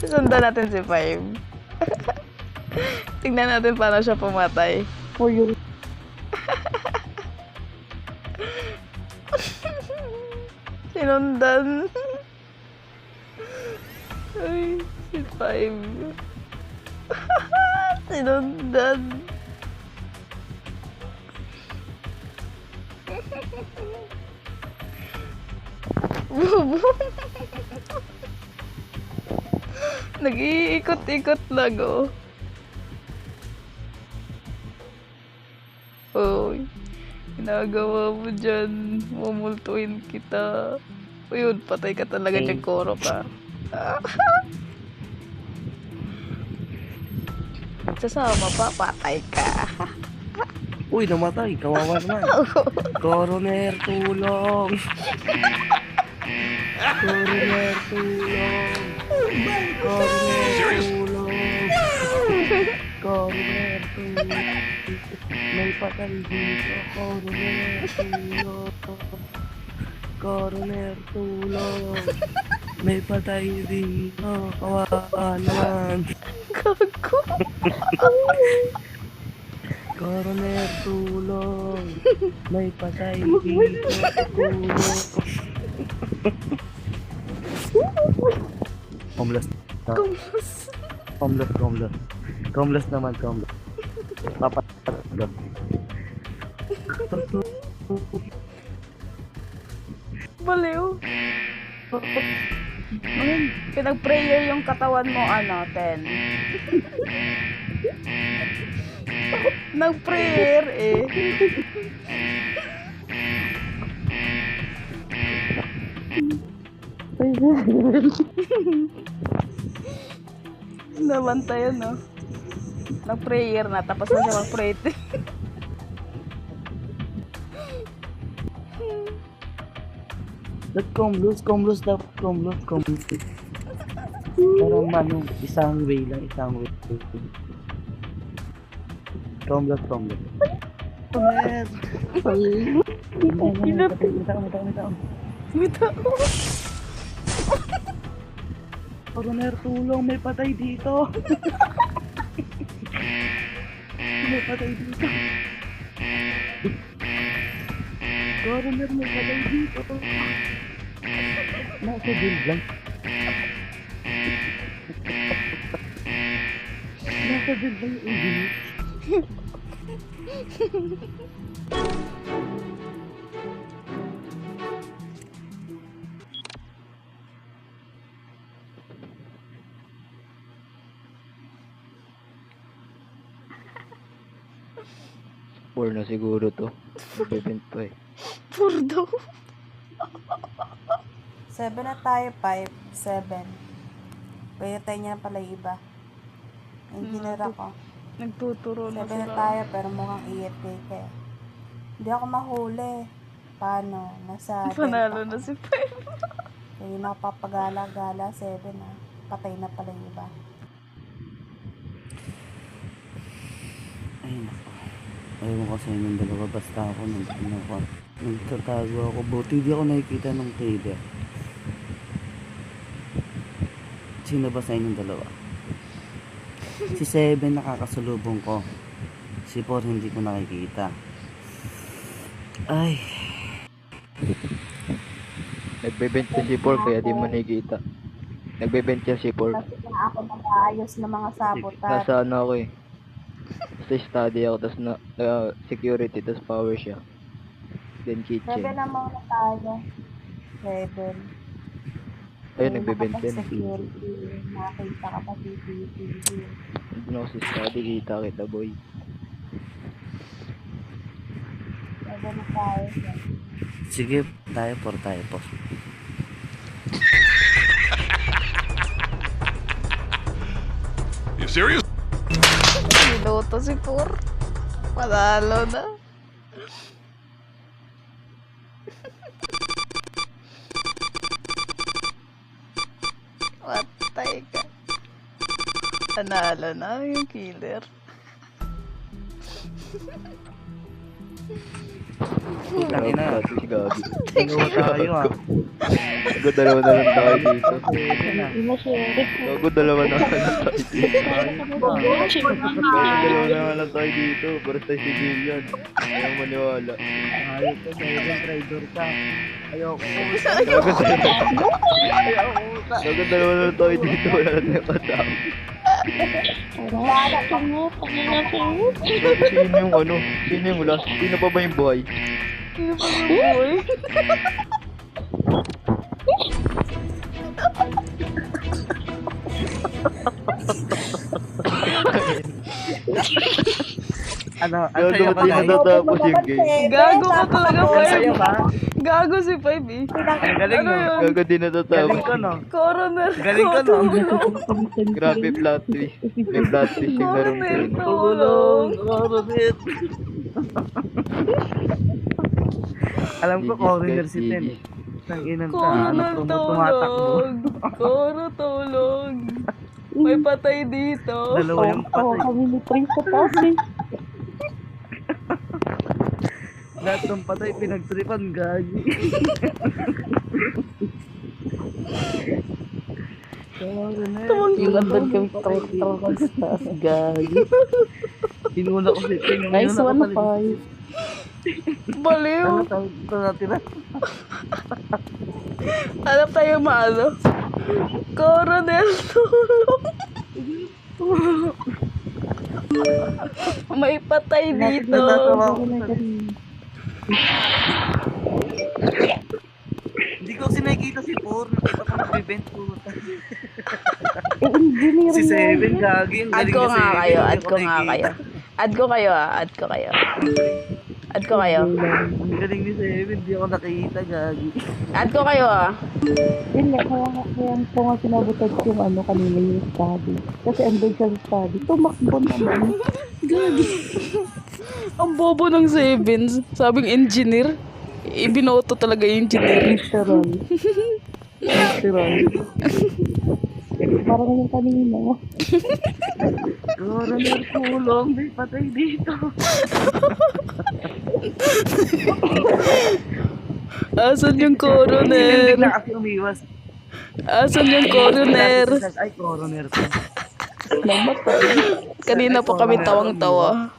Sundan natin si Five. Tingnan natin paano siya pumatay. For you. Sinundan. Ay, si Five. Sinundan. Nag-iikot-ikot lang, oh. Uy, ginagawa mo dyan. Mumultuin kita. Uyun, patay ka talaga dyan, Koro ka. Sasama pa, patay ka. Uy, namatay. Kawawa naman. Coroner, tulong. Coroner, tulong. Coroner, tulong. Coroner, tulong. May patay dito. Coroner, tulong. Coroner, tulong. May patay dito. Kawawa naman. Gago. Coroner, tulong. May patay dito. Tulong. Homeless. Kumus. Homeless. Homeless naman, homeless. Papatalo. Baliw. Pinag-prayer yung katawan mo, 10. Nag-prayer, eh. Nabantayan, no? Nag-prayer na, tapos na siya mag-pray. Comless. Pero manong isang way lang, Comless. Comer. May tao. Coroner, tulong, may patay dito. May patay dito. Coroner, may patay dito. Nasa bill lang. Nasa bill lang yung bilis. Four na siguro to. Bebent pa eh. Purdo. 7 na tayo, 5, 7. Pwede tayo niya pala yung iba. Engineer ako. Nagtuturo 7 na na sila. tayo, pero mukhang EFK ka eh. Hindi ako mahuli. Paano? Nasa Panalo Delta na ako. si Five. Kaya nakapapagala-gala, 7 ah. Patay na pala yung iba. Ay, naku. Ayaw ko sa inyong dalawa. Basta ako nandun ako. Nagtatago ako. Buti di ako nakikita ng trader. Sino ba sa inyong dalawa? Si 7 nakakasalubong ko. Si 4 hindi ko nakikita. Ay. Nagbebent siya si Four kaya di mo nakikita. Nagbebent siya si Four. Kasi na ako mag-aayos ng mga sabotage. Nasa ano ako eh. Sa study ako, tapos na security, tapos power siya. Then 7 kitchen. na muna tayo. 7. Ayun, nagbebent din. Security. Nakita ka pa CCTV. Nandun ako sa study, kita boy. 7 na tayo. Sige, tayo po. You serious? Niluto si Pur. Panalo na. Patay ka. Panalo na yung killer. Putang ina. Si Gabi. Dalawa tayo ah. Gago, dalawa na lang tayo dito. Ayun na. Gago, dalawa na lang tayo dito. Gago, dalawa na lang tayo dito. Para tayo civilian. Ayaw maniwala. Ayos ka, Seven, traitor ka. Ayoko. Gago, dalawa na lang tayo dito. Wala na tayong kasama. Gago, sino yung ano? Sino yung last? Sino pa ba yung buhay? Sino pa yung boy? Ano Gago, sa'yo ba di guys? matatapos yung game. Gago ka talaga, Ano sa'yo Five. ba? Gago si Five eh. Ang galing Ano mo. yun? Gago, di Galing natatapos. ko no. Coroner. Galing ka, no? Grabe plot twist. May plot twist yung larong Coroner, ko. tulong. Coroner. Alam ko, GG, coroner guys, si Ten. GG. Nang inan ka, Coroner, tumatakbo. tulong. Coro, tulong. May patay dito. Dalawa yung patay. Kami ni Prince sa taas. Lahat ng patay, pinagtripan, gagi. Coroner. Yung andun kami trakan sa taas. Gagi. Inuna ko si Ten. Nice one, Five. Baliw. Ano tawag natira? Hanap tayo maano. Coroner, tulong. May patay dito. Natatawa ko. Hindi ko sinakita si Four. Nakita ko nag-event ko. Engineer Si yan. Seven, gagi. Ang Add galing ko ni nga Seven, kayo, hindi add ko ko nga nakikita. kayo. Add ko kayo ah, add ko kayo. Add ko kayo. Ang galing ni Seven, hindi ako nakikita, gagi. Add ko kayo ah. Yun nga, kaya ko nga sinabutan yung ano kanina yung study. Kasi andun siya sa study. Tumakbo naman. Ang bobo ng Sevens. Sabing engineer. Ibinoto talaga yung engineer. Literal. Literal. Parang yung kanina. Coroner, tulong. May patay dito. Asan yung Hindi coroner? na kasi umiwas. Asan yung coroner? Ay, coroner ko. Namatay. Kanina pa kami tawang-tawa.